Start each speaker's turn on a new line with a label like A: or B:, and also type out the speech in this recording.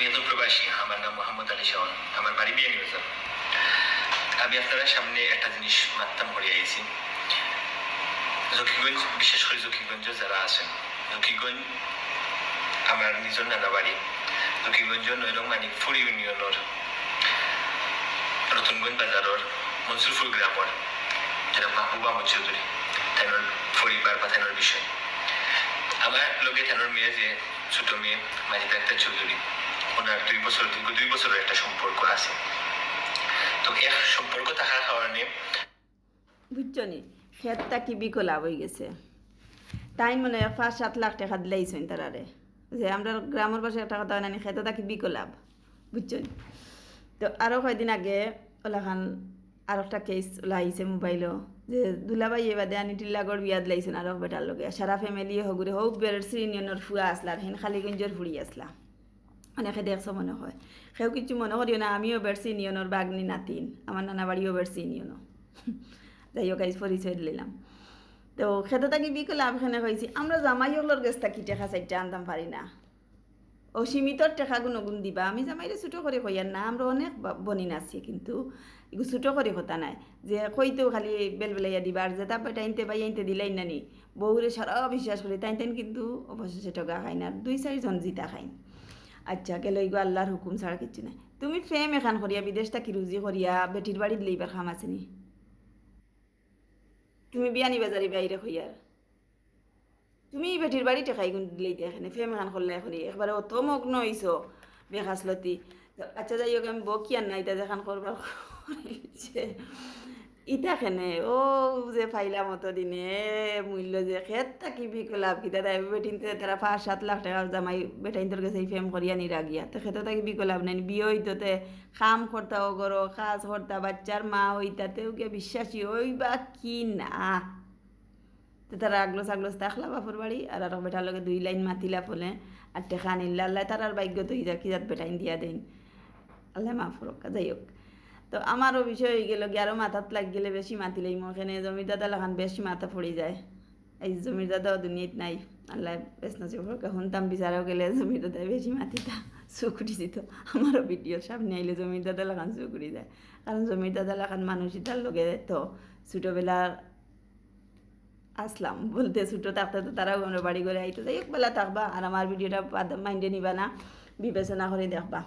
A: আমি একজন প্রবাসী, আমার নাম মোহাম্মদ আলী শাওন, আমার বাড়ি বিয়ানীবাজার। আমি আপনারা সামনে একটা জিনিস মাত্তাম করে আইছি। জকিগঞ্জ, বিশেষ করে জকিগঞ্জ যারা আছেন, জকিগঞ্জ আমার নিজের নানা বাড়ি। জকিগঞ্জ নৈরং মানিকপুর ইউনিয়নের নতুনগঞ্জ বাজারের মনসুরপুর গ্রামের যেটা মাহবুব আহমদ চৌধুরী, তাইনোর পরিবার বা তাইনোর বিষয়। আমার লোকে তাইনোর মেয়ে যে ছোট মেয়ে মাজিদা আক্তার চৌধুরী, ওনার 2 বছর দীর্ঘ 2 বছরের একটা সম্পর্ক আছে। তো এক সম্পর্ক থাকার কারণে
B: বুঝছো নি খেতটা কি বিকো লাভ হয়ে গেছে। তাই মনে 5-7 লাখ টাকা দিলাইছেন তারারে, যে আমরা গ্রামের বাসায় একটা কথা হয় না, খেতটা কি বিকো লাভ, বুঝছো নি। তো আরও কয়দিন আগে ওলাখান আর একটা কেস ওলাইছে মোবাইলও, যে দুলাবাই এবাদে আনি টিল্লাগড় বিয়া দিলাইছেন আরও বেটার লগে, সারা ফ্যামিলি হগুরে হোক বেরসি ইউনিয়নের ফুয়া আসলা, হেন খালিগঞ্জের ফুড়ি আসলা। অনেকে দেখছো মনে হয়, সেও কিছু মনে করিও না। আমিও বেরসি ইউনিয়নের বাগনি নাতিন, আমার নানা বাড়িও বেরসি ইউনিয়নও। যাই হোক আজ পরিচয় দিলাম। তো খেতে থাকি বিকো লাভ এখানে হয়েছি, আমরা জামাই হলোর গেছটা কি টেকা চাইটা আনতাম পারি না, ও সীমিতর টেকা গুণগুণ দিবা। আমি জামাইরে ছোটো করে কইয়ার না, আমরা অনেক বনিন আছি, কিন্তু এগুলো ছোটো করে কথা নাই যে কইতেও খালি বেলবেলাইয়া দিবা, আর যে তারপরে টাইনতে বা আইনতে দিলাই নানি বউরে সারা বিশ্বাস করি তাই কিন্তু অবশেষে টকা খাই না, 2-4 জন জিতা খাইন। আচ্ছা গেল এগুলো আল্লাহর হুকুম ছাড়া কিচ্ছু নাই। তুমি ফ্রেম এখান করিয়া বিদেশটা কি রুজি করিয়া বেটির বাড়ির লইবার খাম আছেনি, তুমি বিয়ানি বাজারি বাইরে হইয়ার তুমি বেটির বাড়ি টেকাই গুণ দিলেই এখানে ফেম খান করলে এখন একবারে অত মগ্ন হইছ বেখাসলতি। আচ্ছা যাই হোক, আমি বকি আর নাই, ইতা যেখান করবার ইটা খেনে ও যে ফাইলা মতো দিনে মূল্য যে খেত থাকি বিকো লাভ কিতা তাই বেটিনতে তারা 5-7 লাখ টাকা জামাই বেটাইনতর কাছে ফেম করিয়া নিরা গিয়া, তো খেতে থাকি বিকো লাভ নাই। বিয়ে হইতে খাম করতা ও গরো কাজ করতা, বাচ্চার মা হইতাতেও গিয়ে বিশ্বাসী ওই বা কি না। তো তারা আগলোস আগলোস থাকলা বাপুর বাড়ি, আর আর বেটার লগে 2 লাইন মাতিলা ফলে আর টেকা আনিল্লা, আল্লাহ তার আর ভাগ্য তো ইজা কিজাত বেটাইন দিয়া দেন, আল্লাহ মাফ রক্ষা। যাই হোক, তো আমারও বিষয় হয়ে গেল গিয়ে আরও মাথাত লাগ গেলে বেশি মাতিলেই মোখানে জমির দাদা লাগান বেশি মাথা পড়ে যায়। এই জমির দাদাও দুনিয়াত নাই, আল্লাহ বেশ নসিব রক্ষা। শুনতাম বিচারাও গেলে জমির দাদা বেশি মাতিতা চুকুরি দিত। আমারও ভিডিওর সামনে আইলে জমির দাদা লাগান চুকুরি যায়, কারণ জমির দাদা লাগান মানুষ তার লগে তো ছোটোবেলার আসলাম বলতে ছোটো থাকতে তো তারাও আমরা বাড়ি করে আইতো। যাই হোক বেলা থাকবা, আর আমার ভিডিওটা মাইন্ডে নিবা না, বিবেচনা করে দেখবা।